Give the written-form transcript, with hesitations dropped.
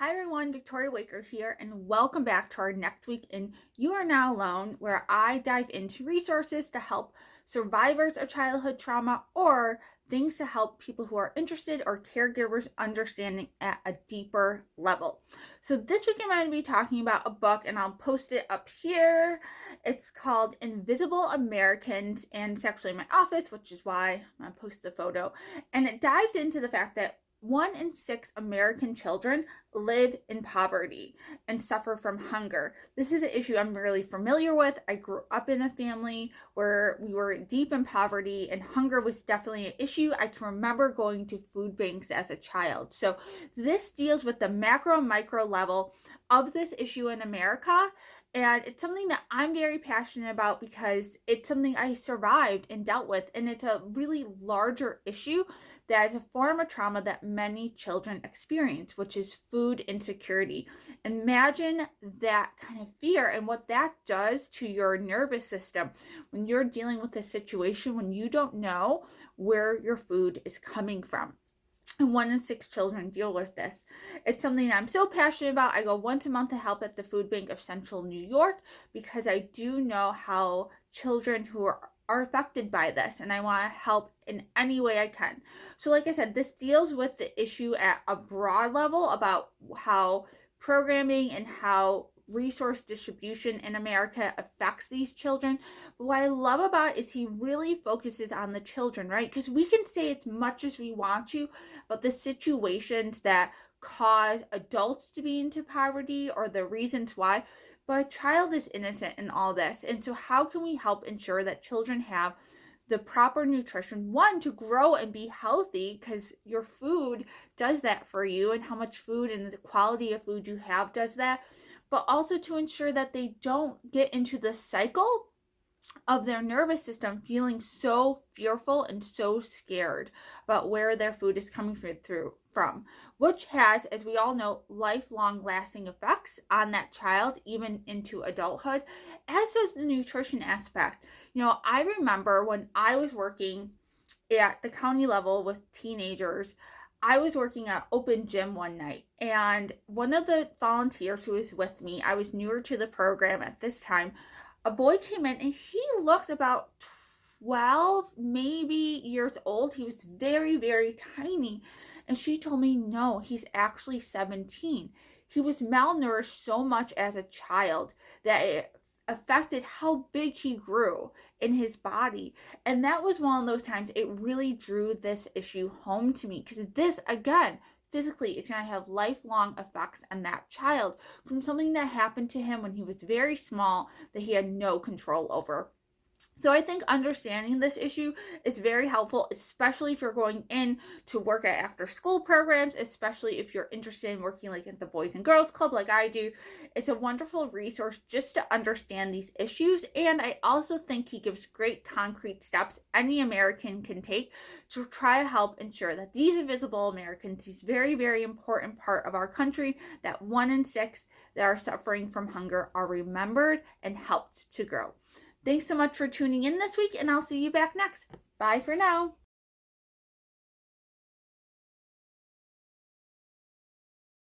Hi everyone, Victoria Waker here, and welcome back to our next week in You Are Not Alone, where I dive into resources to help survivors of childhood trauma or things to help people who are interested or caregivers understanding at a deeper level. So this week I'm going to be talking about a book, and I'll post it up here. It's called Invisible Americans, and it's actually in my office, which is why I post the photo. And it dives into the fact that 1 in 6 American children live in poverty and suffer from hunger. This is an issue I'm really familiar with. I grew up in a family where we were deep in poverty and hunger was definitely an issue. I can remember going to food banks as a child. So this deals with the macro and micro level of this issue in America. And it's something that I'm very passionate about because it's something I survived and dealt with. And it's a really larger issue that is a form of trauma that many children experience, which is food insecurity. Imagine that kind of fear and what that does to your nervous system when you're dealing with a situation when you don't know where your food is coming from. And 1 in 6 children deal with this. It's something I'm so passionate about. I go once a month to help at the Food Bank of Central New York because I do know how children who are affected by this, and I want to help in any way I can. So like I said, this deals with the issue at a broad level about how programming and how resource distribution in America affects these children. But what I love about it is he really focuses on the children, right? Because we can say as much as we want to about the situations that cause adults to be into poverty or the reasons why, but a child is innocent in all this. And so how can we help ensure that children have the proper nutrition, one, to grow and be healthy, because your food does that for you, and how much food and the quality of food you have does that, but also to ensure that they don't get into the cycle of their nervous system feeling so fearful and so scared about where their food is coming from, which has, as we all know, lifelong lasting effects on that child, even into adulthood, as does the nutrition aspect. I remember when I was working at the county level with teenagers, I was working at open gym one night, and one of the volunteers who was with me, I was newer to the program at this time, a boy came in and he looked about 12 maybe years old. He was very, very tiny. And she told me, no, he's actually 17. He was malnourished so much as a child that it affected how big he grew in his body. And that was one of those times it really drew this issue home to me, because this, again, physically, it's going to have lifelong effects on that child from something that happened to him when he was very small that he had no control over. So I think understanding this issue is very helpful, especially if you're going in to work at after school programs, especially if you're interested in working like at the Boys and Girls Club like I do. It's a wonderful resource just to understand these issues. And I also think he gives great concrete steps any American can take to try to help ensure that these invisible Americans, these very, very important part of our country, that 1 in 6 that are suffering from hunger, are remembered and helped to grow. Thanks so much for tuning in this week, and I'll see you back next. Bye for now.